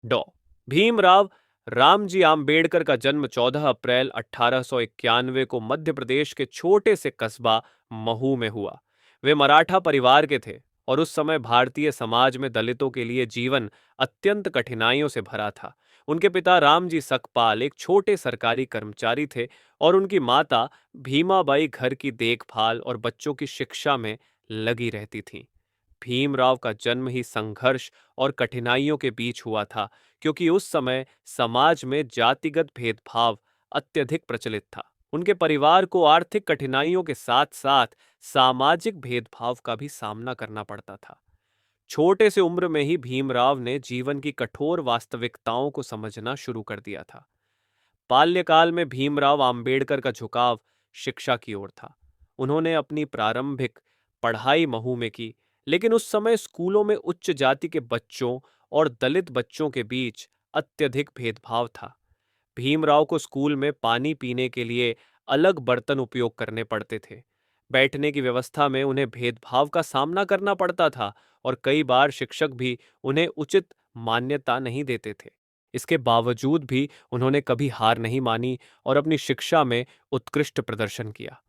डॉ भीमराव रामजी आम्बेडकर का जन्म 14 अप्रैल 1891 को मध्य प्रदेश के छोटे से कस्बा महू में हुआ। वे मराठा परिवार के थे और उस समय भारतीय समाज में दलितों के लिए जीवन अत्यंत कठिनाइयों से भरा था। उनके पिता रामजी सकपाल एक छोटे सरकारी कर्मचारी थे और उनकी माता भीमाबाई घर की देखभाल और बच्चों की शिक्षा में लगी रहती थीं। भीमराव का जन्म ही संघर्ष और कठिनाइयों के बीच हुआ था, क्योंकि उस समय समाज में जातिगत भेदभाव अत्यधिक प्रचलित था। उनके परिवार को आर्थिक कठिनाइयों के साथ साथ सामाजिक भेदभाव का भी सामना करना पड़ता था। छोटे से उम्र में ही भीमराव ने जीवन की कठोर वास्तविकताओं को समझना शुरू कर दिया था। बाल्यकाल में भीमराव आम्बेडकर का झुकाव शिक्षा की ओर था। उन्होंने अपनी प्रारंभिक पढ़ाई महू में की, लेकिन उस समय स्कूलों में उच्च जाति के बच्चों और दलित बच्चों के बीच अत्यधिक भेदभाव था। भीमराव को स्कूल में पानी पीने के लिए अलग बर्तन उपयोग करने पड़ते थे। बैठने की व्यवस्था में उन्हें भेदभाव का सामना करना पड़ता था और कई बार शिक्षक भी उन्हें उचित मान्यता नहीं देते थे। इसके बावजूद भी उन्होंने कभी हार नहीं मानी और अपनी शिक्षा में उत्कृष्ट प्रदर्शन किया।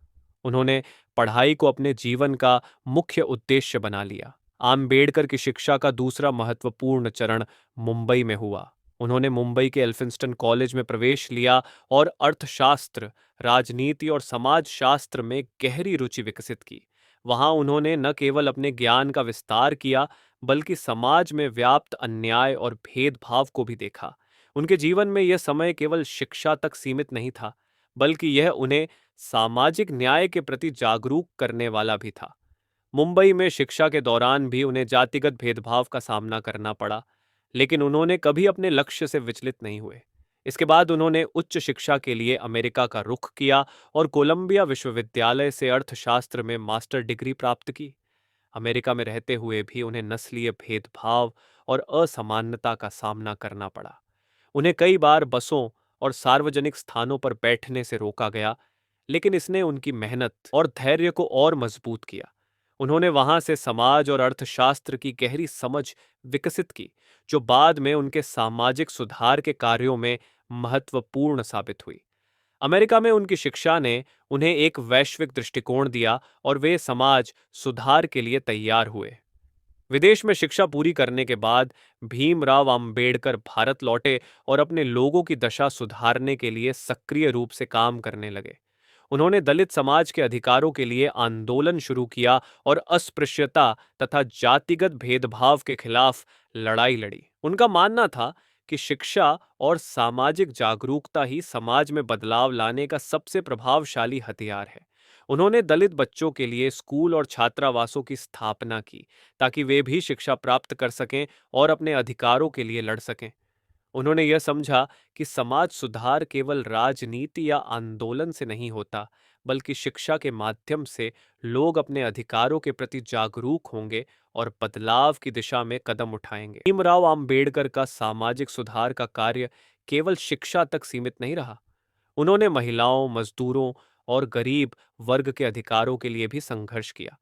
उन्होंने पढ़ाई को अपने जीवन का मुख्य उद्देश्य बना लिया। आम्बेडकर की शिक्षा का दूसरा महत्वपूर्ण चरण मुंबई में हुआ। उन्होंने मुंबई के एल्फिंस्टन कॉलेज में प्रवेश लिया और अर्थशास्त्र, राजनीति और समाजशास्त्र में गहरी रुचि विकसित की। वहां उन्होंने न केवल अपने ज्ञान का विस्तार किया, बल्कि समाज में व्याप्त अन्याय और भेदभाव को भी देखा। उनके जीवन में यह समय केवल शिक्षा तक सीमित नहीं था, बल्कि यह उन्हें सामाजिक न्याय के प्रति जागरूक करने वाला भी था। मुंबई में शिक्षा के दौरान भी उन्हें जातिगत भेदभाव का सामना करना पड़ा, लेकिन उन्होंने कभी अपने लक्ष्य से विचलित नहीं हुए। इसके बाद उन्होंने उच्च शिक्षा के लिए अमेरिका का रुख किया और कोलंबिया विश्वविद्यालय से अर्थशास्त्र में मास्टर डिग्री प्राप्त की। अमेरिका में रहते हुए भी उन्हें नस्लीय भेदभाव और असमानता का सामना करना पड़ा। उन्हें कई बार बसों और सार्वजनिक स्थानों पर बैठने से रोका गया, लेकिन इसने उनकी मेहनत और धैर्य को और मजबूत किया। उन्होंने वहां से समाज और अर्थशास्त्र की गहरी समझ विकसित की, जो बाद में उनके सामाजिक सुधार के कार्यों में महत्वपूर्ण साबित हुई। अमेरिका में उनकी शिक्षा ने उन्हें एक वैश्विक दृष्टिकोण दिया और वे समाज सुधार के लिए तैयार हुए। विदेश में शिक्षा पूरी करने के बाद भीमराव अंबेडकर भारत लौटे और अपने लोगों की दशा सुधारने के लिए सक्रिय रूप से काम करने लगे। उन्होंने दलित समाज के अधिकारों के लिए आंदोलन शुरू किया और अस्पृश्यता तथा जातिगत भेदभाव के खिलाफ लड़ाई लड़ी। उनका मानना था कि शिक्षा और सामाजिक जागरूकता ही समाज में बदलाव लाने का सबसे प्रभावशाली हथियार है। उन्होंने दलित बच्चों के लिए स्कूल और छात्रावासों की स्थापना की, ताकि वे भी शिक्षा प्राप्त कर सकें और अपने अधिकारों के लिए लड़ सकें। उन्होंने यह समझा कि समाज सुधार केवल राजनीति या आंदोलन से नहीं होता, बल्कि शिक्षा के माध्यम से लोग अपने अधिकारों के प्रति जागरूक होंगे और बदलाव की दिशा में कदम उठाएंगे। भीमराव अंबेडकर का सामाजिक सुधार का कार्य केवल शिक्षा तक सीमित नहीं रहा। उन्होंने महिलाओं, मजदूरों और गरीब वर्ग के अधिकारों के लिए भी संघर्ष किया।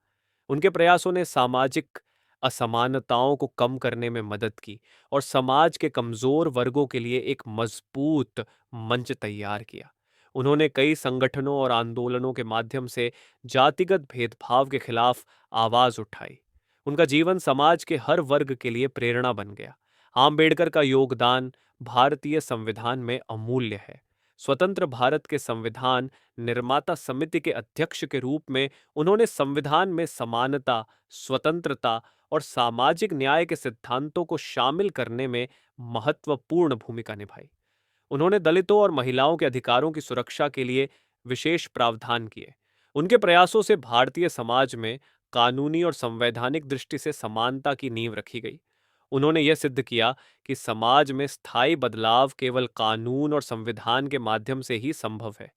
उनके प्रयासों ने सामाजिक असमानताओं को कम करने में मदद की और समाज के कमजोर वर्गों के लिए एक मजबूत मंच तैयार किया। उन्होंने कई संगठनों और आंदोलनों के माध्यम से जातिगत भेदभाव के खिलाफ आवाज उठाई। उनका जीवन समाज के हर वर्ग के लिए प्रेरणा बन गया। आम्बेडकर का योगदान भारतीय संविधान में अमूल्य है। स्वतंत्र भारत के संविधान निर्माता समिति के अध्यक्ष के रूप में उन्होंने संविधान में समानता, स्वतंत्रता और सामाजिक न्याय के सिद्धांतों को शामिल करने में महत्वपूर्ण भूमिका निभाई। उन्होंने दलितों और महिलाओं के अधिकारों की सुरक्षा के लिए विशेष प्रावधान किए। उनके प्रयासों से भारतीय समाज में कानूनी और संवैधानिक दृष्टि से समानता की नींव रखी गई। उन्होंने यह सिद्ध किया कि समाज में स्थायी बदलाव केवल कानून और संविधान के माध्यम से ही संभव है।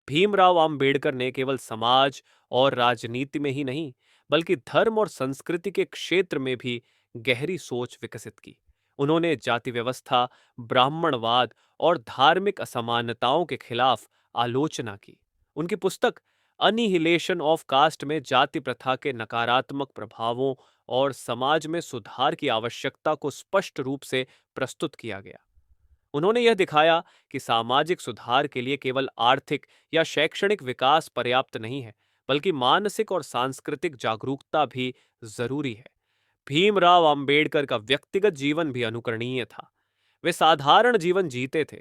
भीमराव अंबेडकर ने केवल समाज और राजनीति में ही नहीं, बल्कि धर्म और संस्कृति के क्षेत्र में भी गहरी सोच विकसित की। उन्होंने जाति व्यवस्था, ब्राह्मणवाद और धार्मिक असमानताओं के खिलाफ आलोचना की। उनकी पुस्तक अनिहिलेशन ऑफ कास्ट में जाति प्रथा के नकारात्मक प्रभावों और समाज में सुधार की आवश्यकता को स्पष्ट रूप से प्रस्तुत किया गया। उन्होंने यह दिखाया कि सामाजिक सुधार के लिए केवल आर्थिक या शैक्षणिक विकास पर्याप्त नहीं है, बल्कि मानसिक और सांस्कृतिक जागरूकता भी जरूरी है। भीमराव अंबेडकर का व्यक्तिगत जीवन भी अनुकरणीय था। वे साधारण जीवन जीते थे,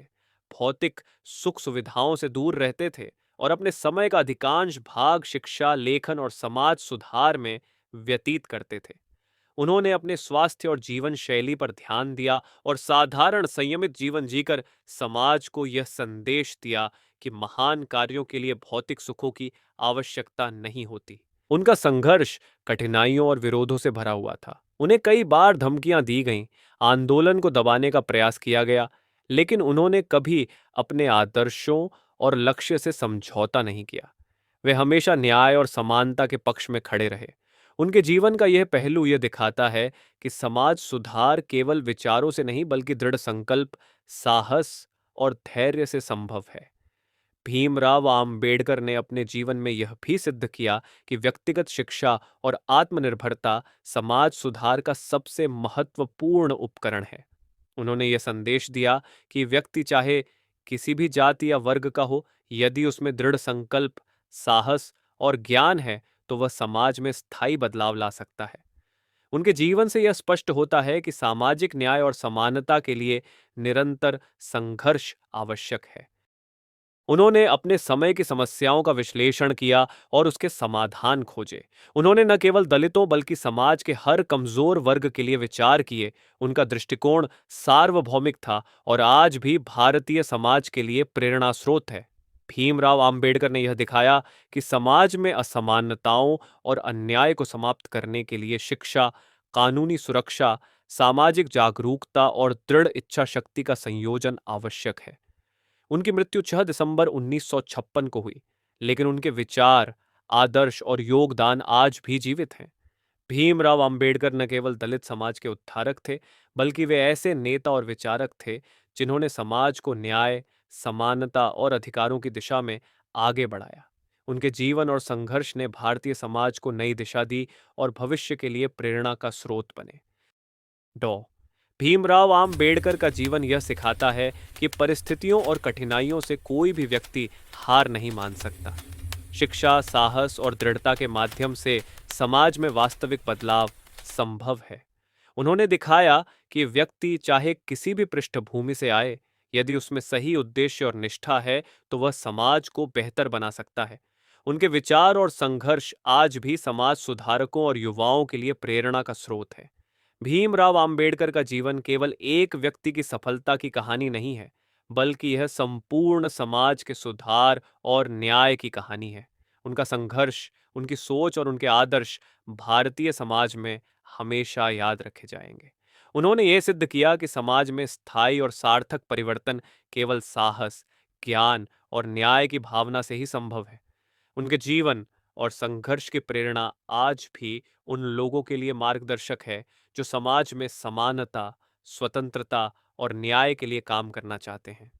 भौतिक सुख सुविधाओं से दूर रहते थे और अपने समय का अधिकांश भाग शिक्षा, लेखन और समाज सुधार में व्यतीत करते थे। उन्होंने अपने स्वास्थ्य और जीवन शैली पर ध्यान दिया और साधारण संयमित जीवन जीकर समाज को यह संदेश दिया कि महान कार्यों के लिए भौतिक सुखों की आवश्यकता नहीं होती। उनका संघर्ष कठिनाइयों और विरोधों से भरा हुआ था। उन्हें कई बार धमकियां दी गईं, आंदोलन को दबाने का प्रयास किया गया, लेकिन उन्होंने कभी अपने आदर्शों और लक्ष्य से समझौता नहीं किया। वे हमेशा न्याय और समानता के पक्ष में खड़े रहे। उनके जीवन का यह पहलू यह दिखाता है कि समाज सुधार केवल विचारों से नहीं बल्कि दृढ़ संकल्प, साहस और धैर्य से संभव है। भीमराव आम्बेडकर ने अपने जीवन में यह भी सिद्ध किया कि व्यक्तिगत शिक्षा और आत्मनिर्भरता समाज सुधार का सबसे महत्वपूर्ण उपकरण है। उन्होंने यह संदेश दिया कि व्यक्ति चाहे किसी भी जाति या वर्ग का हो, यदि उसमें दृढ़ संकल्प, साहस और ज्ञान है, तो वह समाज में स्थायी बदलाव ला सकता है। उनके जीवन से यह स्पष्ट होता है कि सामाजिक न्याय और समानता के लिए निरंतर संघर्ष आवश्यक है। उन्होंने अपने समय की समस्याओं का विश्लेषण किया और उसके समाधान खोजे। उन्होंने न केवल दलितों बल्कि समाज के हर कमजोर वर्ग के लिए विचार किए। उनका दृष्टिकोण सार्वभौमिक था और आज भी भारतीय समाज के लिए प्रेरणा स्रोत है। भीमराव आम्बेडकर ने यह दिखाया कि समाज में असमानताओं और अन्याय को समाप्त करने के लिए शिक्षा, कानूनी सुरक्षा, सामाजिक जागरूकता और दृढ़ इच्छा शक्ति का संयोजन आवश्यक है। उनकी मृत्यु 6 दिसंबर 1956 को हुई, लेकिन उनके विचार, आदर्श और योगदान आज भी जीवित हैं। भीमराव अंबेडकर न केवल दलित समाज के उद्धारक थे, बल्कि वे ऐसे नेता और विचारक थे जिन्होंने समाज को न्याय, समानता और अधिकारों की दिशा में आगे बढ़ाया। उनके जीवन और संघर्ष ने भारतीय समाज को नई दिशा दी और भविष्य के लिए प्रेरणा का स्रोत बने। डॉ भीमराव आम्बेडकर का जीवन यह सिखाता है कि परिस्थितियों और कठिनाइयों से कोई भी व्यक्ति हार नहीं मान सकता। शिक्षा, साहस और दृढ़ता के माध्यम से समाज में वास्तविक बदलाव संभव है। उन्होंने दिखाया कि व्यक्ति चाहे किसी भी पृष्ठभूमि से आए, यदि उसमें सही उद्देश्य और निष्ठा है, तो वह समाज को बेहतर बना सकता है। उनके विचार और संघर्ष आज भी समाज सुधारकों और युवाओं के लिए प्रेरणा का स्रोत है। भीमराव अंबेडकर का जीवन केवल एक व्यक्ति की सफलता की कहानी नहीं है, बल्कि यह संपूर्ण समाज के सुधार और न्याय की कहानी है। उनका संघर्ष, उनकी सोच और उनके आदर्श भारतीय समाज में हमेशा याद रखे जाएंगे। उन्होंने ये सिद्ध किया कि समाज में स्थायी और सार्थक परिवर्तन केवल साहस, ज्ञान और न्याय की भावना से ही संभव है। उनके जीवन और संघर्ष की प्रेरणा आज भी उन लोगों के लिए मार्गदर्शक है जो समाज में समानता, स्वतंत्रता और न्याय के लिए काम करना चाहते हैं।